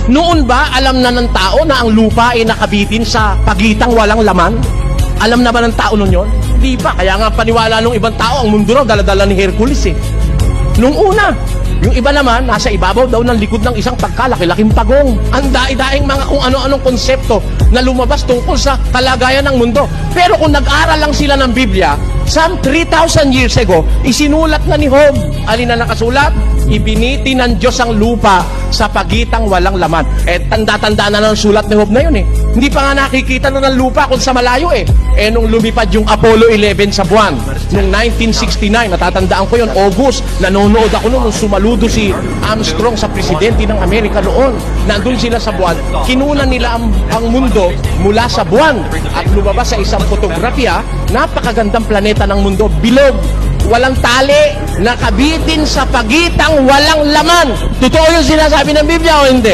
Noon ba alam na ng tao na ang lupa ay nakabitin sa pagitang walang laman? Alam na ba ng tao nun yun? Hindi pa. Kaya nga paniwala nung ibang tao, ang mundo raw dala-dala ni Hercules eh. Nung una, yung iba naman, nasa ibabaw daw ng likod ng isang pagkalaki-laking pagong. Ang daing mga kung ano-anong konsepto na lumabas tungkol sa kalagayan ng mundo. Pero kung nag-aral lang sila ng Biblia, some 3,000 years ago, isinulat na ni Job. Alin na nakasulat? Ibiniti ng Diyos ang lupa sa pagitang walang laman. Eh, tanda-tanda na ng sulat ni Job na yun eh. Hindi pa nga nakikita na ng lupa kung sa malayo eh. Eh, nung lumipad yung Apollo 11 sa buwan, nung 1969, natatandaan ko yun, August, nanonood ako noon nung sumaludo si Armstrong sa presidente ng Amerika noon. Nandun sila sa buwan. Kinunan nila ang mundo mula sa buwan at lumabas sa isang fotografya, napakagandang planeta ng mundo, bilog, walang tali, nakabitin sa pagitang walang laman. Totoo yung sinasabi ng Biblia o hindi?